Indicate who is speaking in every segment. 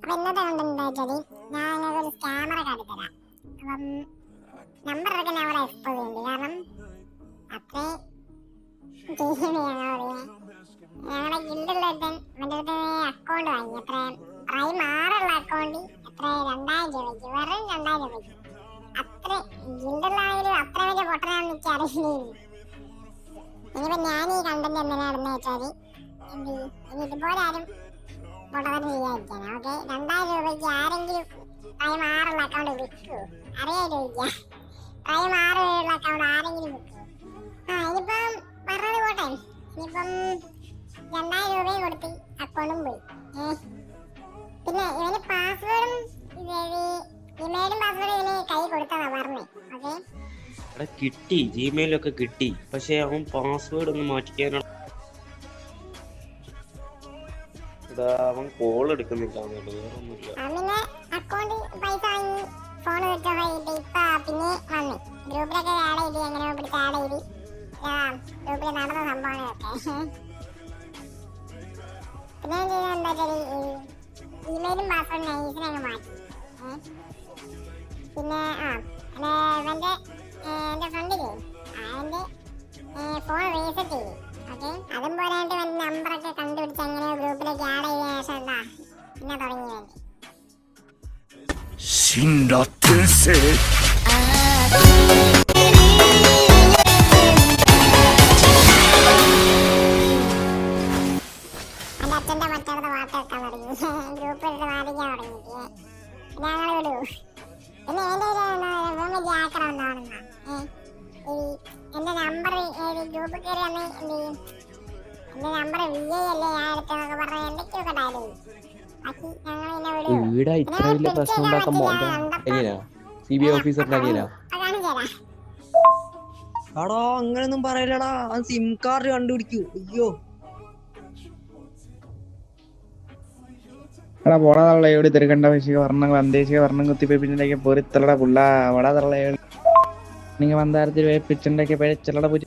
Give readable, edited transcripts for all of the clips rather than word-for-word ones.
Speaker 1: അപ്പൊ ഇന്നത്തെ കണ്ടന്റ് എന്താ വെച്ചാല് ഞാൻ നിങ്ങൾക്ക് ഒരു ക്യാമറ കാട്ടിത്തരാം. അപ്പം നമ്പറൊക്കെ ഞാൻ അവിടെ എക്സ്പോസ് ചെയ്യുന്നുണ്ട്. കാരണം അത്രേ ഞങ്ങളുടെ ഗിൽഡുള്ള ഒരുത്തൻ എൻ്റെ അടുത്ത് അക്കൗണ്ട് വാങ്ങി. എത്ര പ്രൈം 6 അക്കൗണ്ട് എത്ര 2000 രൂപയ്ക്ക്, വെറും 2000 രൂപയ്ക്ക്. അത്ര ഗിൽഡുള്ളായാലും അത്ര വലിയ പൊട്ടനാണെന്ന് എനിക്ക് അറിയില്ല. ഇനിയിപ്പോ ഞാൻ ഈ കണ്ടന്റ് എന്തിനാണെന്ന് വെച്ചാല് ഇനി ഇതുപോലെ ആരും പൊട്ടതരം ചെയ്യാതിരിക്കാനാ. ഓക്കെ, 2000 രൂപയ്ക്ക് ആരെങ്കിലും പ്രൈം 6 അക്കൗണ്ട് വിൽക്കുമോ അറിയാലോ. പ്രൈം 6 അക്കൗണ്ട് ആരെങ്കിലും വിൽക്കുമോ? ഇനിയിപ്പം പറഞ്ഞത് പോട്ടെ, ഇനിയിപ്പം 2000 രൂപയും കൊടുത്ത് അക്കൗണ്ടും പോയി. പിന്നെ ഇവന് പാസ്വേഡും ഇമെയിലും പാസ്വേഡും ഇവന് കൈ കൊടുത്തതാ പറഞ്ഞേ. ഓക്കെ,
Speaker 2: കിട്ടി, ജിമെയിലൊക്കെ കിട്ടി. പക്ഷെ അവൻ പാസ്വേഡ് ഒന്ന് മാറ്റിക്കാനാണ്. അവൻ കോൾ എടുക്കുന്നില്ല.
Speaker 1: പിന്നെ അക്കൗണ്ട് പൈസ വാങ്ങി ഫോൺ വെച്ചിട്ട് ഇപ്പൊ പിന്നെ വന്നു ഗ്രൂപ്പിലൊക്കെ ആഡ് ചെയ്ത് എങ്ങനെയോ പിടിച്ച് ആഡ് ചെയ്ത് ഗ്രൂപ്പിൽ നടന്ന സംഭവങ്ങളൊക്കെ. പിന്നെ ഞാൻ ചെയ്തത് എന്താ വെച്ചാൽ ഇമെയിലും പാസ്വേഡും നൈസിനെ അങ്ങ് മാറ്റി. പിന്നെ ഇവന്റെ എൻ്റെ ഫ്രണ്ടില്ലേ അവൻ്റെ ഫോൺ റീസെറ്റ് ചെയ്തു. ഓക്കെ, അതും പോരാണ്ട് എൻ്റെ നമ്പറൊക്കെ കണ്ടുപിടിച്ച് എങ്ങനെയോ ഗ്രൂപ്പിലേക്ക് ആഡ് ചെയ്ത ശേഷം എന്താ പിന്നെ തുടങ്ങി വേണ്ടി. എൻ്റെ അച്ഛൻ്റെ മറ്റടുത്ത് വാർത്ത വെക്കാൻ തുടങ്ങി, ഗ്രൂപ്പിലിട്ട് വാദിക്കാൻ തുടങ്ങി. പിന്നെ ഞങ്ങൾ വിടൂ. പിന്നെ എൻ്റെ ജാക്കറ എന്താണെന്നാ എന്റെ നമ്പർ ഗ്രൂപ്പിൽ കയറി വന്ന് എന്ത് ചെയ്യും, എന്റെ നമ്പർ VI അല്ലേ ഞാൻ എടുത്തെന്നൊക്കെ പറഞ്ഞ എന്തൊക്കെയൊക്കെ ഡയലോഗ്. ബാക്കി ഞങ്ങൾ പിന്നെ വിടും.
Speaker 3: അങ്ങനൊന്നും പറയലടാ, സിം കാർഡ് കണ്ടുപിടിക്കൂ. അയ്യോ
Speaker 4: എടാ പോടാ തള്ള എവിടെ തിരക്കണ്ട വശിക വർണ്ണം വന്തേശിക വർണ്ണം കുത്തിപ്പിച്ചിട്ടുണ്ടെങ്കിൽ പൊരിത്തലട പുള്ള വടാ തള്ള നിങ്ങൾ വന്താരത്തിൽ വേപ്പിച്ചിട്ടുണ്ടെങ്കിൽ പിഴച്ചലട പുരി.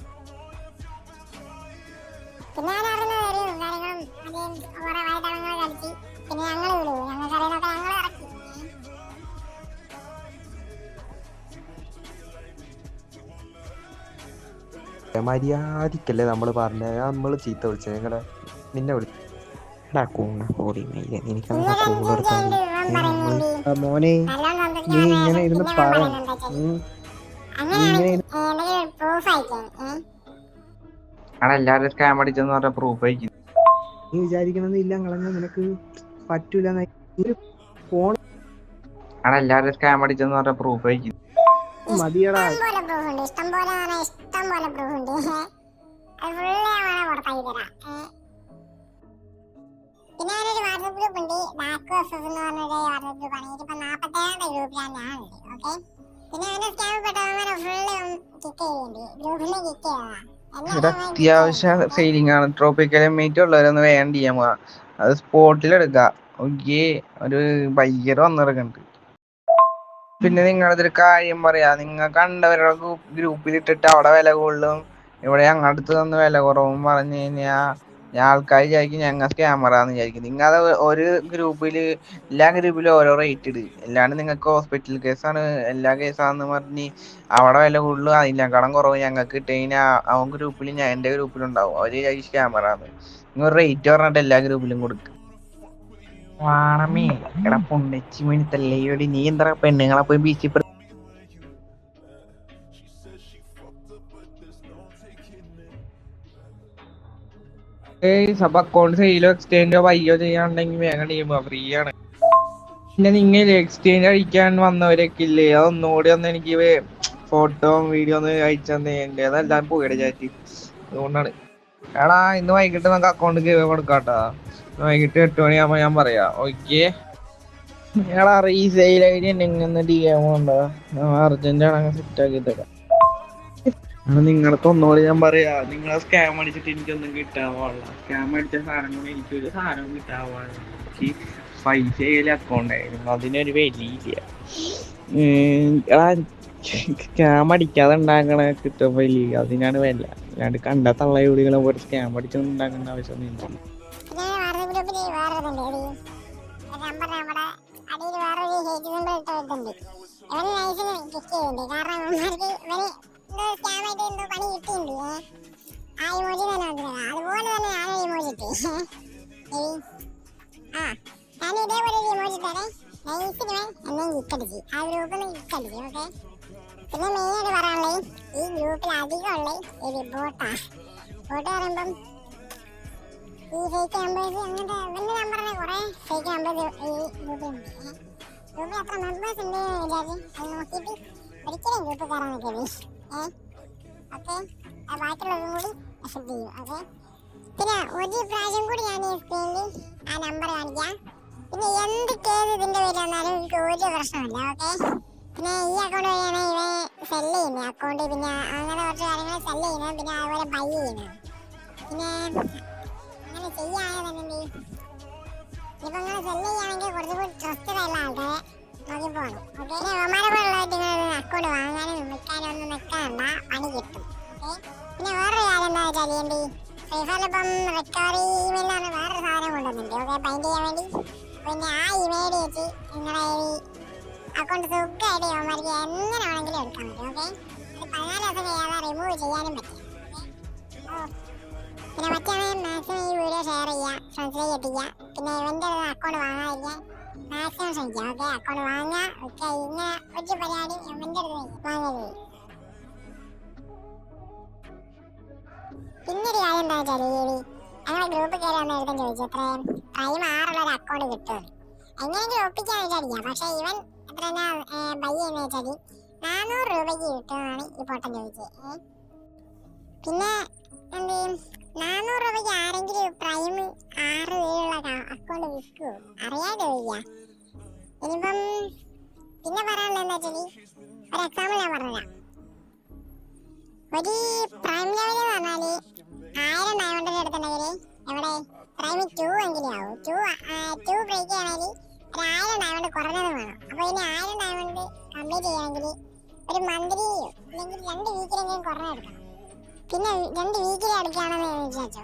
Speaker 5: മര്യാദക്കല്ലേ നമ്മള് പറഞ്ഞ, നമ്മള് ചീത്ത വിളിച്ച നിങ്ങളെ നിന്നെ വിളിച്ചു
Speaker 4: മോനെ നീ ഇങ്ങനെ ഇരുന്ന് പറ.
Speaker 5: എല്ലാവരും സ്കാം അടിച്ചെന്ന് പറഞ്ഞ പ്രൂഫ് അയക്കും.
Speaker 4: നീ വിചാരിക്കണമെന്ന് ഇല്ല കളഞ്ഞ നിനക്ക് പറ്റൂല. ഫോൺ
Speaker 5: എല്ലാവരും സ്കാം അടിച്ചെന്ന് പറഞ്ഞ പ്രൂഫ് അയക്കും.
Speaker 4: മതിയടാ.
Speaker 1: പിന്നെ ഒരു വാട്സപ്പ് ഗ്രൂപ്പ് ഉണ്ട്, ബാക്ക് വേഴ്സസ് എന്ന് പറഞ്ഞൊരു വാട്സപ്പ് ഗ്രൂപ്പാണ്. ഇതിപ്പോ 47ാമത്തെ ഗ്രൂപ്പിലാണ് ഞാനുണ്ട്. ഓക്കെ, പിന്നെ അവനെ സ്കാം പെട്ടവന്മാരെ ഫുള്ള് കിക്ക് ചെയ്യുന്നുണ്ട്, ഗ്രൂപ്പിൽ കിക്ക് ചെയ്തതാ.
Speaker 5: അത്യാവശ്യം ഫീലിംഗ് ആണ്. ട്രോപ്പിക്കലും മീറ്റ് ഉള്ളവരൊന്ന് വേണ്ട ചെയ്യാൻ പോവാ, അത് സ്പോട്ടിലെടുക്കാം. ഓക്കെ, ഒരു ബയ്യർ വന്നിറക്കുന്നുണ്ട്. പിന്നെ നിങ്ങളതൊരു കാര്യം പറയാ, നിങ്ങൾ കണ്ടവരുടെ ഗ്രൂപ്പിലിട്ടിട്ട് അവിടെ വില കൂടുതലും ഇവിടെ ഞങ്ങളടുത്ത് നിന്ന് വില കുറവും പറഞ്ഞു കഴിഞ്ഞാൽ ആൾക്കാർ വിചാരിക്കും ഞങ്ങൾ ക്യാമറന്ന് വിചാരിക്കും. നിങ്ങൾ ഒരു ഗ്രൂപ്പില് എല്ലാ ഗ്രൂപ്പിലും ഓരോ റേറ്റ് ഇട്. അല്ലാണ്ട് നിങ്ങൾക്ക് ഹോസ്പിറ്റൽ കേസാണ് എല്ലാ കേസാന്ന് പറഞ്ഞ് അവിടെ വില കൂടുതലും അതിനേക്കാളും കുറവ് ഞങ്ങൾക്ക് ഇട്ട് കഴിഞ്ഞാൽ അവൻ ഗ്രൂപ്പിൽ എൻ്റെ ഗ്രൂപ്പിലുണ്ടാവും, അവര് വിചാരിക്കും ക്യാമറന്ന്. നിങ്ങൾ റേറ്റ് പറഞ്ഞിട്ട് എല്ലാ ഗ്രൂപ്പിലും കൊടുക്കും. വാണമേ എടാ പൊണ്ണച്ചി മിനിത്തല്ലേ, നീ എന്താ പെണ്ണുങ്ങളെ പോയി ബീച്ചിൽ സബ് അക്കൗണ്ട് സെയിലോ എക്സ്ചേഞ്ചോ ബയ്യോ ചെയ്യാനുണ്ടെങ്കിൽ വേഗം ചെയ്യുമ്പോ ഫ്രീ ആണ്. പിന്നെ നിങ്ങൾ എക്സ്ചേഞ്ച് അഴിക്കാൻ വന്നവരൊക്കെ ഇല്ലേ, അതൊന്നുകൂടി ഒന്ന് എനിക്ക് ഫോട്ടോ വീഡിയോ ഒന്ന് അയച്ചു തന്നെ. അതെല്ലാം പോയിടെ ചാറ്റ്. അതുകൊണ്ടാണ് എടാ ഇന്ന് വൈകിട്ട് നമുക്ക് അക്കൗണ്ട് കൊടുക്കാട്ടാ. വൈകിട്ട് 8 മണിയാകുമ്പോ ഞാൻ പറയാം. ഓക്കെ എടാ റീസെയിൽ ഐഡി ഉണ്ടെങ്കിൽ DM ഉണ്ടോ, അർജന്റാണ് സെറ്റ് ആക്കി തരാം. നിങ്ങളൊക്കെ ഒന്നുകൂടി ഞാൻ പറയാ, നിങ്ങളെ സ്കാം അടിച്ചിട്ട് എനിക്കൊന്നും കിട്ടാൻ പാടില്ല. സ്കാം അടിച്ച സാധനങ്ങൾ എനിക്കൊരു സാധനവും കിട്ടാൻ പാടില്ല. എനിക്ക് പൈസ അക്കൗണ്ട് ആയിരുന്നു, അതിനൊരു വിലയില്ല. സ്കാം അടിക്കാതെ ഉണ്ടാക്കണ കിട്ടും വലിയ, അതിനാണ് വില. അല്ലാണ്ട് കണ്ട തള്ളയൂടികളെ പോലെ സ്കാം അടിച്ചൊന്നും ഉണ്ടാക്കേണ്ട ആവശ്യമൊന്നും ഇല്ല.
Speaker 1: ചെക്ക് ചെയ്തിട്ടുണ്ട്. കാരണം അവന്മാർക്ക് ഇവന് എന്തോ സ്കാമായിട്ട് എന്തോ പണി കിട്ടിയിട്ടുണ്ട്. ആ ഇമോജി തന്നെ വന്നില്ല. അതുപോലെ തന്നെ ഞാനൊരു ഇമോജി ഇട്ടേ. ഞാൻ ഇതേപോലെ ഒരു ഇമോജി ഇട്ടേ. നൈസിന് എന്നെയും കിക്കടിച്ച് ആ ഗ്രൂപ്പിൽ നിന്ന് കിക്കടിച്ച്. ഓക്കെ, പിന്നെ മെയിനായിട്ട് പറയാനുള്ളത് ഈ ഗ്രൂപ്പിൽ അധികമുള്ള ഒരു ബോട്ടാ. ബോട്ട് പറയുമ്പം ഈ ഫേക്ക് നമ്പേഴ്സ് അങ്ങനത്തെ വലിയ നമ്പറിന് കുറെ ഫേക്ക് നമ്പേഴ്സ് ഈ ഗ്രൂപ്പിലുണ്ട്. ഗ്രൂപ്പിൽ എത്ര മെമ്പേഴ്സ് ഉണ്ട് വിചാരിച്ച് അത് നോക്കിയിട്ട് ഒരിക്കലും ഗ്രൂപ്പിൽ കയറാൻ നിൽക്കരുത്. ഓക്കെ, ബാക്കിയുള്ളതും കൂടി അക്സെപ്റ്റ് ചെയ്യും. ഓക്കെ, പിന്നെ ഒരു പ്രാവശ്യം കൂടി ഞാൻ ഈ സ്ക്രീനിൽ ആ നമ്പർ കാണിക്കാം. പിന്നെ എന്ത് കേസ് ഇതിന്റെ പേര് വന്നാലും എനിക്ക് ഒരു പ്രശ്നമില്ല. ഓക്കെ, പിന്നെ ഈ അക്കൗണ്ട് വഴിയാണ് ഇവൻ സെല് ചെയ്യുന്നത് അക്കൗണ്ട്. പിന്നെ അങ്ങനെ കുറച്ച് കാര്യങ്ങൾ സെല് ചെയ്യുന്നത്, പിന്നെ അതുപോലെ ബൈ ചെയ്യുന്നത്. പിന്നെ അങ്ങനെ ചെയ്യുകയാണെന്നുണ്ടെങ്കിൽ ഇപ്പൊ നിങ്ങൾ സെല് ചെയ്യുകയാണെങ്കിൽ കുറച്ചുകൂടി ട്രസ്റ്റഡ് ആയിട്ടുള്ള ആൾക്കാരെ നോക്കി പോകണം. ഓക്കെ, പിന്നെ അവന്മാരെ പോലുള്ളതായിട്ട് നിങ്ങൾ അക്കൗണ്ട് വാങ്ങാനും വിൽക്കാനും ഒന്നും നിൽക്കാനുള്ള പണി കിട്ടും. ഓക്കെ, പിന്നെ വേറൊരു കാര്യം എന്താ വെച്ചാൽ ചെയ്യേണ്ടി, ഫ്രീ ഫയറിലിപ്പം റിക്കവറി ഇമെയിൽ ആണ് വേറൊരു സാധനം കൊണ്ടുവന്നിട്ടുണ്ട്. ഓക്കെ, ബൈൻഡ് ചെയ്യാൻ വേണ്ടി. പിന്നെ ആ ഇമെയിൽ വെച്ച് നിങ്ങളെ അക്കൗണ്ട് സുഖമായിട്ട് അവന്മാർക്ക് എങ്ങനെ വേണമെങ്കിലും എടുക്കാൻ പറ്റും. ഓക്കെ, അത് 14 ദിവസം കഴിയാതെ റിമൂവ് ചെയ്യാനും പറ്റും. പിന്നെ മറ്റേ മാക്സിമം ഈ വീഡിയോ ഷെയർ ചെയ്യുക, ഫ്രണ്ട്സിലേക്ക് എത്തിക്കുക. പിന്നെ ഇവൻ്റെ അക്കൗണ്ട് വാങ്ങാതിരിക്കാൻ മാക്സിമം ശ്രമിക്കുക. ഓക്കെ, അക്കൗണ്ട് വാങ്ങുക. ഓക്കെ, ഇങ്ങനെ ഒരു പരിപാടി ഇവൻ്റെ അടുത്ത് വാങ്ങരുത്. പിന്നൊരു കാര്യം എന്താ വെച്ചാൽ ഞങ്ങളെ ഗ്രൂപ്പിൽ കയറി വന്ന് എഴുതാൻ ചോദിച്ചു എത്ര പ്രൈം 6 ഒരു അക്കൗണ്ട് കിട്ടുമെന്ന്. എങ്ങനെയെങ്കിലും ഒപ്പിക്കാൻ വിചാരിക്കാം. പക്ഷെ ഇവൻ എത്ര ബൈ എന്ന് വെച്ചാൽ 400 രൂപയ്ക്ക് കിട്ടുമെന്നാണ് ഈ പൊട്ടൻ ചോദിച്ചത്. പിന്നെ എന്ത് 400 രൂപയ്ക്ക് ആരെങ്കിലും പ്രൈം 6 ഉള്ള അക്കൗണ്ട് വിൽക്കുമോ അറിയാതെ ചോദിക്കുക. ഇനിയിപ്പം പിന്നെ പറയാനുള്ളത് എന്താ വെച്ചാൽ ഒരു എക്സാമ്പിൾ ഞാൻ പറഞ്ഞുതരാം. ഒരു പ്രൈം ലെവൽ എന്ന് പറഞ്ഞാല് 1000 ഡയമണ്ടിന്റെ അടുത്തുണ്ടെങ്കിൽ എവിടെ പ്രൈം 2 എങ്കിലും ആവും. 2 ബ്രേക്ക് ചെയ്യണമെങ്കിൽ ഒരു 1000 ഡയമണ്ട് കുറഞ്ഞത് വേണം. അപ്പൊ ഇനി 1000 ഡയമണ്ട് കംപ്ലീറ്റ് ചെയ്യണമെങ്കിൽ ഒരു മന്ത്ലി അല്ലെങ്കിൽ 2 വീക്കിലെങ്കിലും കുറഞ്ഞെടുക്കണം. പിന്നെ 2 വീക്കിൽ എടുക്കുകയാണെന്ന് വിചാരിച്ചോ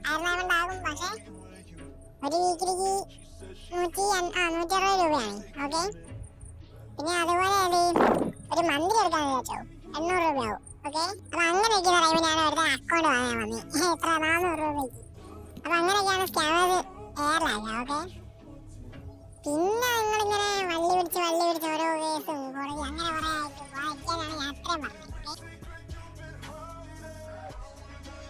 Speaker 1: 1000 ഡയമണ്ട് ആകും. പക്ഷെ ഒരു വീക്കിലേക്ക് 160 രൂപയാണ്. ഓക്കെ, പിന്നെ അതുപോലെ ഒരു മന്ത്ലി എടുക്കാന്ന് വിചാരിച്ചോ 800 രൂപയാവും. ഓക്കെ, അപ്പൊ അങ്ങനെ ഇരിക്കുന്ന ടൈമിലാണ് അവരുടെ അക്കൗണ്ട് വാങ്ങാൻ വന്നത്. എത്ര 400 രൂപയ്ക്ക്. അപ്പൊ അങ്ങനെയൊക്കെയാണ് സ്കാമേഴ്സ് എയർലാഗ്. ഓക്കെ, പിന്നെ നിങ്ങളിങ്ങനെ വള്ളി പിടിച്ച് ഓരോ കേസും അങ്ങനെ കുറെ ആയിട്ട് വായിക്കാനാണ് ഞാൻ അത്രയും പറഞ്ഞത്.